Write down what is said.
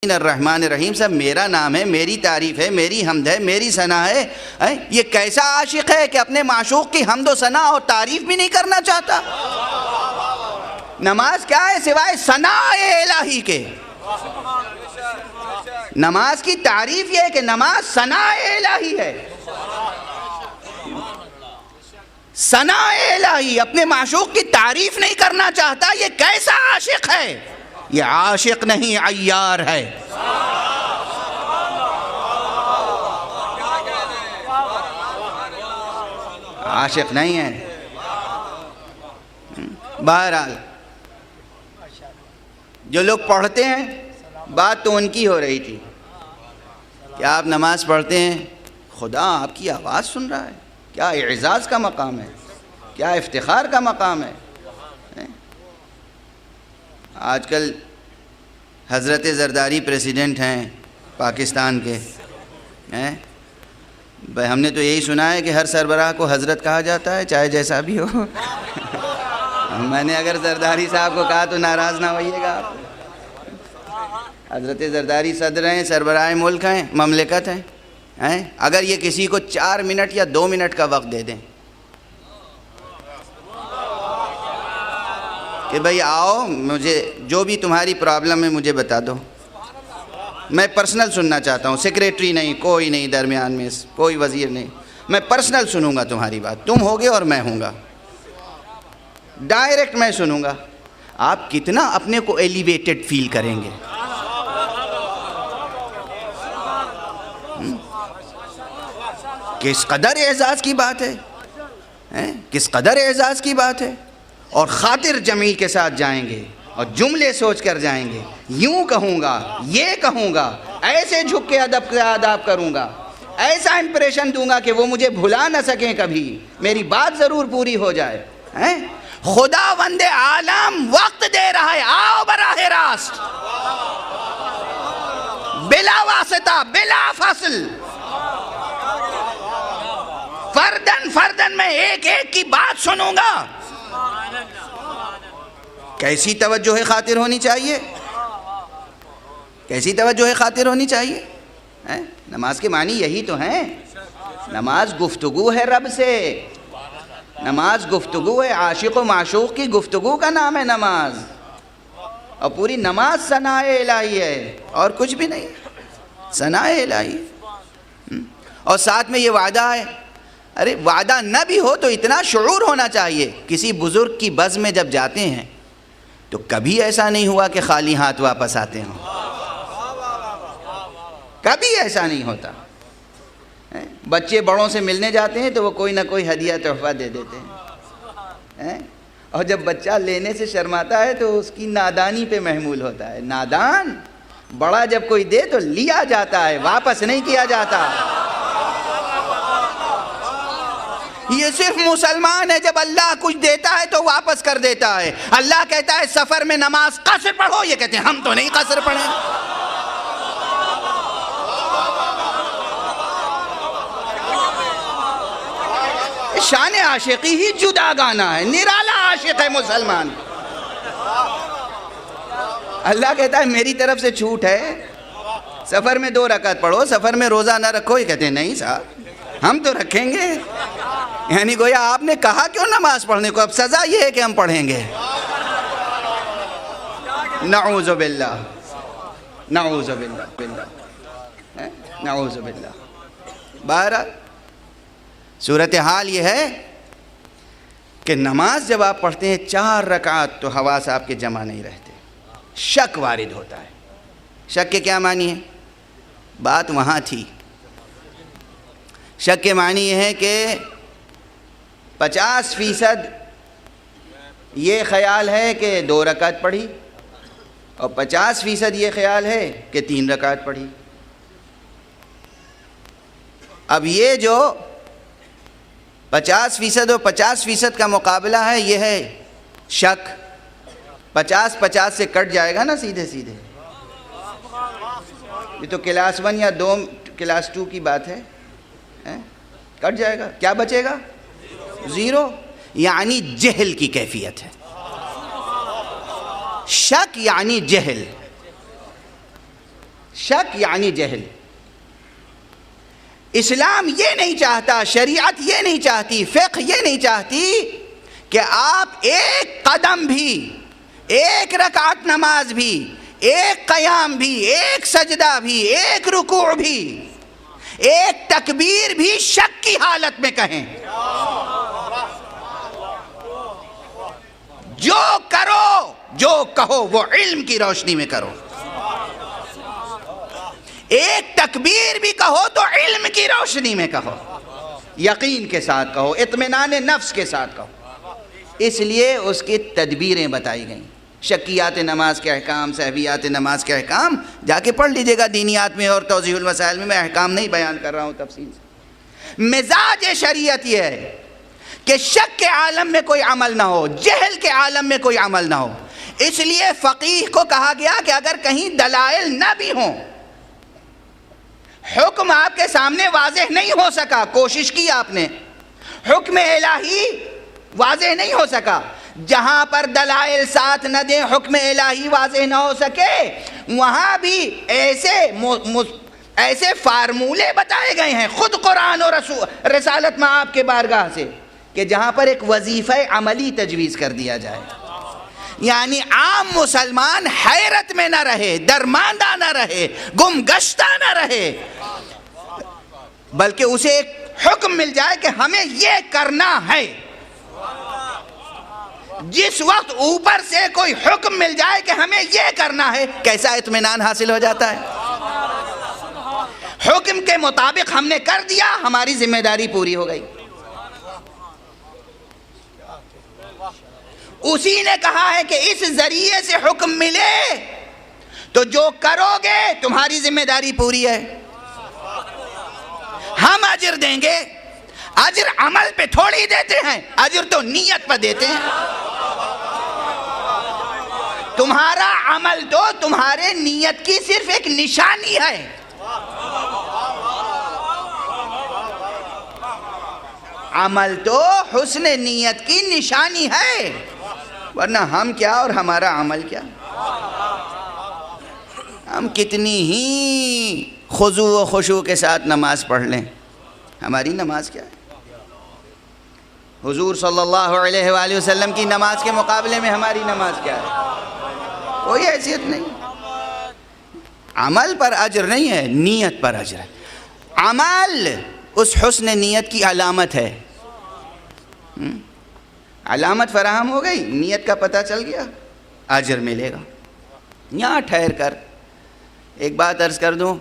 الرحمن الرحیم صاحب میرا نام ہے، میری تعریف ہے، میری حمد ہے، میری ثنا ہے۔ یہ کیسا عاشق ہے کہ اپنے معشوق کی حمد و ثنا اور تعریف بھی نہیں کرنا چاہتا؟ نماز کیا ہے سوائے ثنا الہی کے؟ نماز کی تعریف یہ ہے کہ نماز ثنا الہی ہے، ثنا الہی، اپنے معشوق کی تعریف نہیں کرنا چاہتا۔ یہ کیسا عاشق ہے؟ یہ عاشق نہیں، عیار ہے۔ عاشق نہیں ہے۔ بہرحال جو لوگ پڑھتے ہیں، بات تو ان کی ہو رہی تھی کہ آپ نماز پڑھتے ہیں، خدا آپ کی آواز سن رہا ہے، کیا اعزاز کا مقام ہے، کیا افتخار کا مقام ہے۔ آج کل حضرت زرداری پریسیڈنٹ ہیں پاکستان کے، ہم نے تو یہی سنا ہے کہ ہر سربراہ کو حضرت کہا جاتا ہے، چاہے جیسا بھی ہو۔ میں نے اگر زرداری صاحب کو کہا تو ناراض نہ ہوئیے گا آپ۔ حضرت زرداری صدر ہیں، سربراہ ملک ہیں، مملکت ہیں۔ اگر یہ کسی کو 4 منٹ یا 2 منٹ کا وقت دے دیں کہ بھئی آؤ، مجھے جو بھی تمہاری پرابلم ہے مجھے بتا دو، میں پرسنل سننا چاہتا ہوں، سیکریٹری نہیں، کوئی نہیں درمیان میں، کوئی وزیر نہیں، میں پرسنل سنوں گا تمہاری بات، تم ہوگے اور میں ہوں گا، ڈائریکٹ میں سنوں گا۔ آپ کتنا اپنے کو ایلیویٹڈ فیل کریں گے؟ کس قدر اعزاز کی بات ہے، کس قدر اعزاز کی بات ہے۔ اور خاطر جمیل کے ساتھ جائیں گے اور جملے سوچ کر جائیں گے، یوں کہوں گا، یہ کہوں گا، ایسے جھک کے ادب کا آداب کروں گا، ایسا امپریشن دوں گا کہ وہ مجھے بھلا نہ سکیں کبھی، میری بات ضرور پوری ہو جائے۔ خداوند عالم وقت دے رہا ہے، آؤ براہ راست، بلا واسطہ، بلا فصل، فردن فردن میں ایک ایک کی بات سنوں گا۔ کیسی توجہ خاطر ہونی چاہیے، کیسی توجہ خاطر ہونی چاہیے۔ نماز کے معنی یہی تو ہیں۔ نماز گفتگو ہے رب سے، نماز گفتگو ہے، عاشق و معشوق کی گفتگو کا نام ہے نماز، اور پوری نماز ثنا الہی ہے اور کچھ بھی نہیں، ثنا الہی۔ اور ساتھ میں یہ وعدہ ہے، ارے وعدہ نہ بھی ہو تو اتنا شعور ہونا چاہیے، کسی بزرگ کی بز میں جب جاتے ہیں تو کبھی ایسا نہیں ہوا کہ خالی ہاتھ واپس آتے ہوں، کبھی ایسا نہیں ہوتا۔ بچے بڑوں سے ملنے جاتے ہیں تو وہ کوئی نہ کوئی ہدیہ تحفہ دے دیتے ہیں، اور جب بچہ لینے سے شرماتا ہے تو اس کی نادانی پہ محمول ہوتا ہے۔ نادان، بڑا جب کوئی دے تو لیا جاتا ہے، واپس نہیں کیا جاتا۔ یہ صرف مسلمان ہے، جب اللہ کچھ دیتا ہے تو واپس کر دیتا ہے۔ اللہ کہتا ہے سفر میں نماز قصر پڑھو، یہ کہتے ہیں ہم تو نہیں قصر پڑھیں۔ شان عاشقی ہی جدا گانا ہے، نرالا عاشق ہے مسلمان۔ اللہ کہتا ہے میری طرف سے چھوٹ ہے، سفر میں 2 رکعت پڑھو، سفر میں روزہ نہ رکھو۔ یہ کہتے ہیں نہیں صاحب ہم تو رکھیں گے، یعنی گویا آپ نے کہا کیوں نماز پڑھنے کو، اب سزا یہ ہے کہ ہم پڑھیں گے۔ نعوذ باللہ، نعوذ باللہ، نعوذ باللہ۔ بہرحال صورتحال یہ ہے کہ نماز جب آپ پڑھتے ہیں 4 رکعات تو حواس آپ کے جمع نہیں رہتے، شک وارد ہوتا ہے۔ شک کے کیا معنی ہے؟ بات وہاں تھی۔ شک کے معنی یہ ہے کہ 50% یہ خیال ہے کہ 2 رکعت پڑھی، اور 50% یہ خیال ہے کہ 3 رکعت پڑھی۔ اب یہ جو 50% اور 50% کا مقابلہ ہے، یہ ہے شک۔ 50 سے کٹ جائے گا نا سیدھے سیدھے، یہ تو کلاس 1 یا 2 کلاس 2 کی بات ہے، کٹ جائے گا، کیا بچے گا؟ 0، یعنی جہل کی کیفیت ہے۔ شک یعنی جہل، شک یعنی جہل. اسلام یہ نہیں چاہتا، شریعت یہ نہیں چاہتی، فقہ یہ نہیں چاہتی کہ آپ ایک قدم بھی، ایک رکعت نماز بھی، ایک قیام بھی، ایک سجدہ بھی، ایک رکوع بھی، ایک تکبیر بھی شک کی حالت میں کہیں. جو کرو، جو کہو وہ علم کی روشنی میں کرو. ایک تکبیر بھی کہو تو علم کی روشنی میں کہو، یقین کے ساتھ کہو، اطمینان نفس کے ساتھ کہو. اس لیے اس کی تدبیریں بتائی گئیں. شکیات نماز کے احکام، سہویات نماز کے احکام جا کے پڑھ لیجئے گا دینیات میں اور توضیح المسائل میں احکام نہیں بیان کر رہا ہوں تفصیل سے. مزاج شریعت یہ ہے کہ شک کے عالم میں کوئی عمل نہ ہو، جہل کے عالم میں کوئی عمل نہ ہو. اس لیے فقیہ کو کہا گیا کہ اگر کہیں دلائل نہ بھی ہوں، حکم آپ کے سامنے واضح نہیں ہو سکا، کوشش کی آپ نے، حکم الہی واضح نہیں ہو سکا، جہاں پر دلائل ساتھ نہ دیں، حکم الہی واضح نہ ہو سکے، وہاں بھی ایسے فارمولے بتائے گئے ہیں خود قرآن اور رسالت میں آپ کے بارگاہ سے کہ جہاں پر ایک وظیفہ عملی تجویز کر دیا جائے. یعنی عام مسلمان حیرت میں نہ رہے، درماندہ نہ رہے، گم گشتہ نہ رہے، بلکہ اسے ایک حکم مل جائے کہ ہمیں یہ کرنا ہے. جس وقت اوپر سے کوئی حکم مل جائے کہ ہمیں یہ کرنا ہے، کیسا اطمینان حاصل ہو جاتا ہے. حکم کے مطابق ہم نے کر دیا، ہماری ذمہ داری پوری ہو گئی. اسی نے کہا ہے کہ اس ذریعے سے حکم ملے تو جو کرو گے تمہاری ذمہ داری پوری ہے، ہم اجر دیں گے. اجر عمل پہ تھوڑی دیتے ہیں، اجر تو نیت پہ دیتے ہیں. تمہارا عمل تو تمہارے نیت کی صرف ایک نشانی ہے. عمل تو حسن نیت کی نشانی ہے، ورنہ ہم کیا اور ہمارا عمل کیا. ہم کتنی ہی خضوع و خشوع کے ساتھ نماز پڑھ لیں، ہماری نماز کیا ہے؟ حضور صلی اللہ علیہ وآلہ وسلم کی نماز کے مقابلے میں ہماری نماز کیا ہے؟ کوئی حیثیت نہیں. عمل پر اجر نہیں ہے، نیت پر اجر ہے. عمل اس حسن نیت کی علامت ہے. علامت فراہم ہو گئی، نیت کا پتہ چل گیا، اجر ملے گا. یہاں ٹھہر کر ایک بات عرض کر دوں،